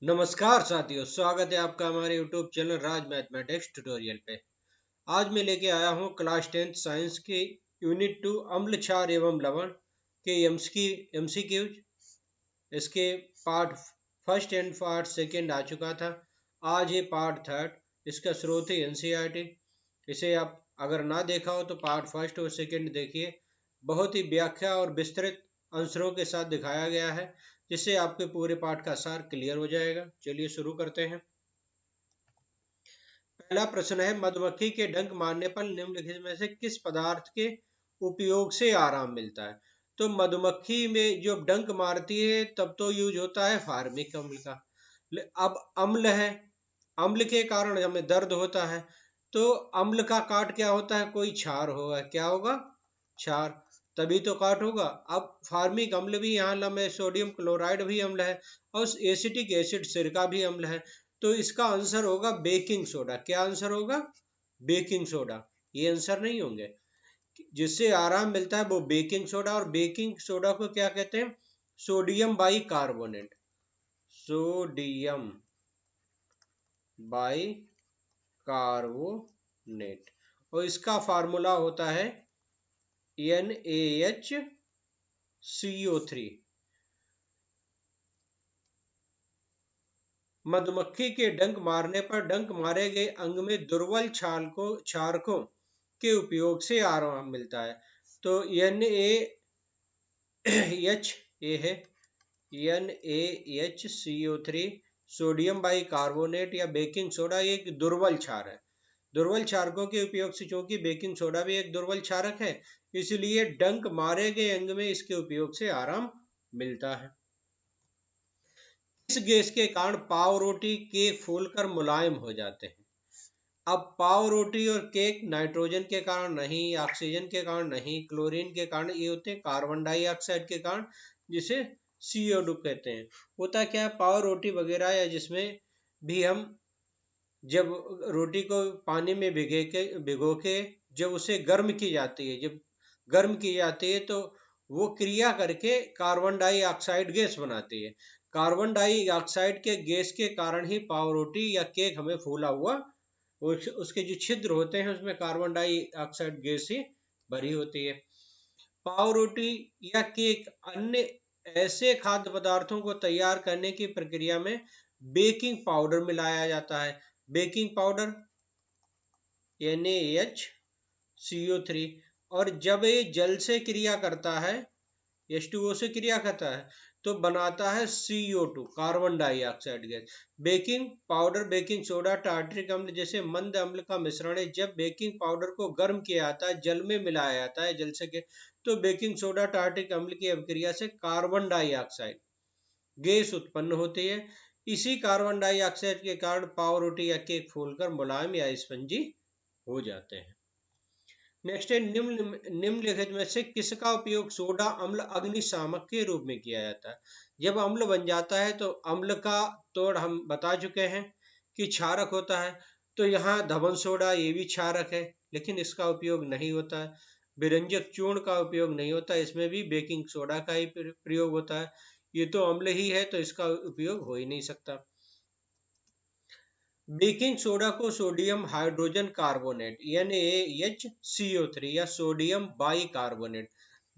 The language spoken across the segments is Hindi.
नमस्कार साथियों, स्वागत है आपका हमारे YouTube चैनल राज मैथमेटिक्स ट्यूटोरियल पे। आज मैं लेके आया हूँ क्लास 10th साइंस के यूनिट 2 अम्ल क्षार एवं लवण के एमसीक्यूज। इसके part first and part second आ चुका था। आज ये पार्ट थर्ड। इसका स्रोत है एनसीईआरटी। इसे आप अगर ना देखा हो तो पार्ट फर्स्ट और सेकंड देखिए। बहुत ही व्याख्या और विस्तृत आंसरों के साथ दिखाया गया है, जिससे आपके पूरे पाठ का सार क्लियर हो जाएगा। चलिए शुरू करते हैं। पहला प्रश्न है, मधुमक्खी के डंक मारने पर निम्नलिखित में से किस पदार्थ के उपयोग से आराम मिलता है? तो मधुमक्खी में जो डंक मारती है तब तो यूज होता है फार्मिक अम्ल का। अब अम्ल है, अम्ल के कारण हमें दर्द होता है, तो अम्ल का काट क्या होता है? कोई क्षार होगा। क्या होगा? क्षार। तभी तो काट होगा। अब फार्मिक अम्ल भी यहाँ लम है, सोडियम क्लोराइड भी अम्ल है, और एसिटिक एसिड सिरका भी अम्ल है। तो इसका आंसर होगा बेकिंग सोडा। क्या आंसर होगा? Baking soda. ये आंसर नहीं होंगे। जिससे आराम मिलता है वो बेकिंग सोडा। और बेकिंग सोडा को क्या कहते हैं? Sodium by carbonate. Sodium by carbonate. और इसका फार्मूला होता है NaHCO3। मधुमक्खी के डंक मारने पर डंक मारे गए अंग में दुर्बल क्षारकों के उपयोग से आराम मिलता है। तो NaH ये है, NaHCO3 सोडियम बाई कार्बोनेट या बेकिंग सोडा एक दुर्बल क्षार है। दुर्बल क्षारकों के उपयोग से, चूंकि बेकिंग सोडा भी एक दुर्बल क्षारक है, इसलिए डंक मारे गए अंग में इसके उपयोग से आराम मिलता है। इस गैस के कारण पाव रोटी केक फूलकर मुलायम हो जाते हैं। अब पाव रोटी और केक नाइट्रोजन के कारण नहीं, ऑक्सीजन के कारण नहीं, क्लोरीन के कारण ये होते हैं कार्बन डाइऑक्साइड के कारण, जिसे CO2 कहते हैं। होता क्या है, पाव रोटी वगैरह या जिसमें भी हम जब रोटी को पानी में भिगो के जब उसे गर्म की जाती है, जब गर्म की जाती है तो वो क्रिया करके कार्बन डाइऑक्साइड गैस बनाती है। कार्बन डाइऑक्साइड के गैस के कारण ही पाव रोटी या केक हमें फूला हुआ, उसके जो छिद्र होते हैं उसमें कार्बन डाइऑक्साइड गैस ही भरी होती है। पाव रोटी या केक अन्य ऐसे खाद्य पदार्थों को तैयार करने की प्रक्रिया में बेकिंग पाउडर मिलाया जाता है। Baking powder NaHCO3। और जब ये जल से क्रिया करता है, H2O से क्रिया करता है, तो बनाता है CO2 carbon dioxide gas. Baking powder, baking soda, tartaric अम्ल जैसे मंद अम्ल का मिश्रण है। जब बेकिंग पाउडर को गर्म किया जाता है, जल में मिलाया जाता है, जल से तो बेकिंग सोडा टार्टरिक अम्ल की अभिक्रिया से कार्बन डाइऑक्साइड गैस उत्पन्न होती है। इसी कार्बन डाइऑक्साइड के कारण पाव रोटी या केक फूलकर मुलायम या स्पंजी हो जाते हैं। नेक्स्ट है, निम्नलिखित में से किसका उपयोग सोडा अम्ल अग्निशामक के रूप में किया जाता है? जब अम्ल बन जाता है तो अम्ल का तोड़ हम बता चुके हैं कि क्षारक होता है। तो यहाँ धवन सोडा ये भी क्षारक है, लेकिन इसका उपयोग नहीं होता है। विरंजक चूर्ण का उपयोग नहीं होता, इसमें भी बेकिंग सोडा का ही प्रयोग होता है। ये तो अम्ल ही है तो इसका उपयोग हो ही नहीं सकता। बेकिंग सोडा को सोडियम हाइड्रोजन कार्बोनेट NaHCO3 या सोडियम बाई कार्बोनेट,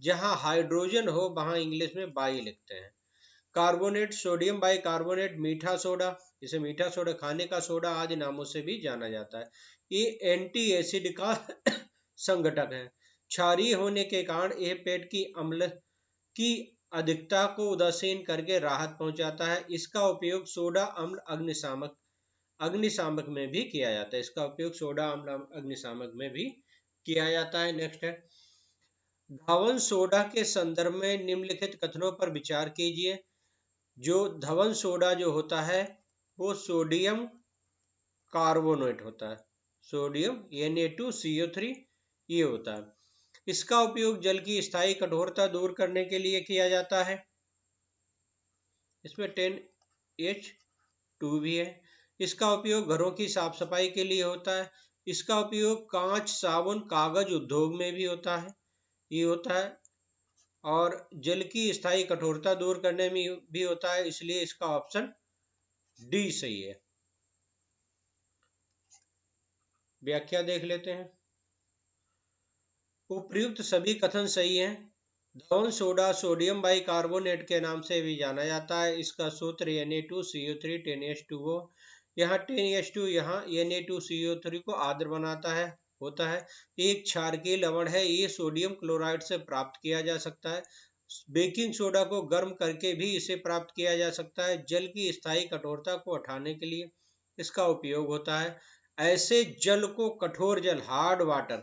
जहां हाइड्रोजन हो वहां इंग्लिश में बाई लिखते हैं। कार्बोनेट, सोडियम बाई कार्बोनेट, मीठा सोडा, इसे मीठा सोडा, खाने का सोडा आदि नामों से भी जाना जाता है। ये एंटी एसिड का संघटक है। क्षारीय होने के कारण यह पेट की अम्ल की अधिकता को उदासीन करके राहत पहुंचाता है। इसका उपयोग सोडा अम्ल अग्निशामक में भी किया जाता है। इसका उपयोग सोडा अम्ल अग्निशामक में भी किया जाता है। नेक्स्ट है, धवन सोडा के संदर्भ में निम्नलिखित कथनों पर विचार कीजिए। जो धवन सोडा जो होता है वो सोडियम कार्बोनेट होता है, सोडियम Na2CO3 ये होता है। इसका उपयोग जल की स्थायी कठोरता दूर करने के लिए किया जाता है। इसमें 10H2 भी है। इसका उपयोग घरों की साफ सफाई के लिए होता है। इसका उपयोग कांच, साबुन, कागज उद्योग में भी होता है, ये होता है। और जल की स्थायी कठोरता दूर करने में भी होता है, इसलिए इसका ऑप्शन डी सही है। व्याख्या देख लेते हैं। उपर्युक्त सभी कथन सही हैं। धवन सोडा सोडियम बाइकार्बोनेट के नाम से भी जाना जाता है। इसका सूत्र Na2CO3 10H2O। यहाँ 10H2 यहाँ Na2CO3 को आद्र बनाता है होता है। एक क्षारकीय लवण है, ये सोडियम क्लोराइड से प्राप्त किया जा सकता है। बेकिंग सोडा को गर्म करके भी इसे प्राप्त किया जा सकता है। जल की स्थायी कठोरता को हटाने के लिए इसका उपयोग होता है। ऐसे जल को कठोर जल हार्ड वाटर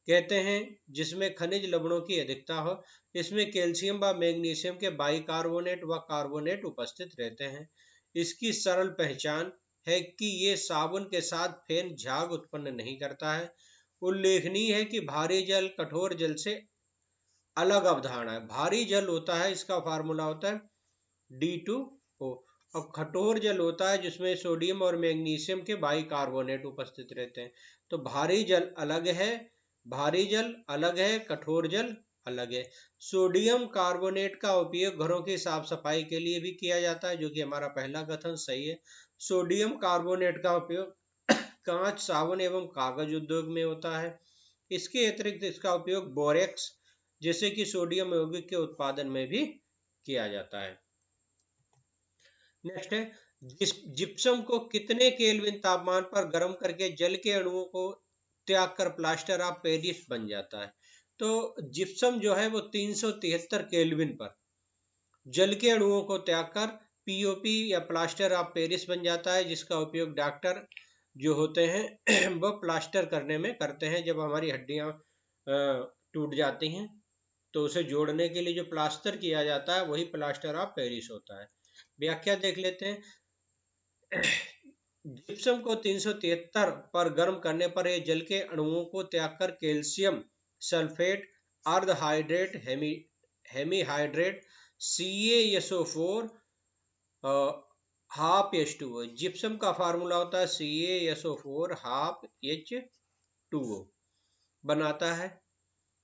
कहते हैं जिसमें खनिज लवणों की अधिकता हो। इसमें कैल्शियम व मैग्नीशियम के बाइकार्बोनेट व कार्बोनेट उपस्थित रहते हैं। इसकी सरल पहचान है कि ये साबुन के साथ फेन झाग उत्पन्न नहीं करता है। उल्लेखनीय है कि भारी जल कठोर जल से अलग अवधारणा है। भारी जल होता है, इसका फार्मूला होता है D2O, और कठोर जल होता है जिसमें सोडियम और मैग्नीशियम के बाइकार्बोनेट उपस्थित रहते हैं। तो भारी जल अलग है, भारी जल अलग है, कठोर जल अलग है। सोडियम कार्बोनेट का उपयोग घरों की साफ सफाई के लिए भी किया जाता है, जो कि हमारा पहला कथन सही है। सोडियम कार्बोनेट का उपयोग कांच, साबुन एवं कागज उद्योग में होता है। इसके अतिरिक्त इसका उपयोग बोरेक्स जैसे कि सोडियम यौगिक के उत्पादन में भी किया जाता है। नेक्स्ट है, जिप्सम को कितने केल्विन तापमान पर गर्म करके जल के अणुओं को त्याग कर प्लास्टर ऑफ पेरिस बन जाता है। तो जिप्सम जो है वो 373 केल्विन पर जल के अणुओं को त्याग कर पीओपी या प्लास्टर ऑफ पेरिस बन जाता है, जिसका उपयोग डॉक्टर जो होते हैं वो प्लास्टर करने में करते हैं। जब हमारी हड्डियां टूट जाती हैं तो उसे जोड़ने के लिए जो प्लास्टर किया जाता है वही प्लास्टर ऑफ पेरिस होता है। व्याख्या देख लेते हैं। जिप्सम को 373 पर गर्म करने पर यह जल के अणुओं को त्याग कर कैल्शियम सल्फेट, अर्धहाइड्रेट, hemihydrate, CaSO4 half H2O। Gypsum का फार्मूला होता है CaSO4 हाफ H2O बनाता है।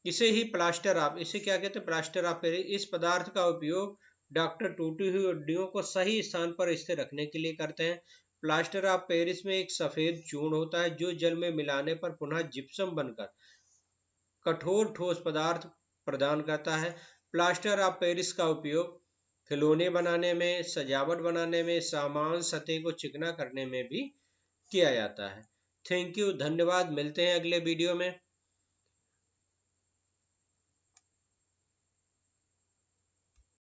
इसे ही प्लास्टर ऑफ, इसे क्या कहते हैं, प्लास्टर ऑफ पेरिस। इस पदार्थ का उपयोग डॉक्टर टूटी हुई हड्डियों को सही स्थान पर स्थिर रखने के लिए करते हैं। प्लास्टर ऑफ पेरिस में एक सफेद चूर्ण होता है जो जल में मिलाने पर पुनः जिप्सम बनकर कठोर ठोस पदार्थ प्रदान करता है। प्लास्टर ऑफ पेरिस का उपयोग खिलौने बनाने में, सजावट बनाने में, सामान सतह को चिकना करने में भी किया जाता है। थैंक यू, धन्यवाद। मिलते हैं अगले वीडियो में।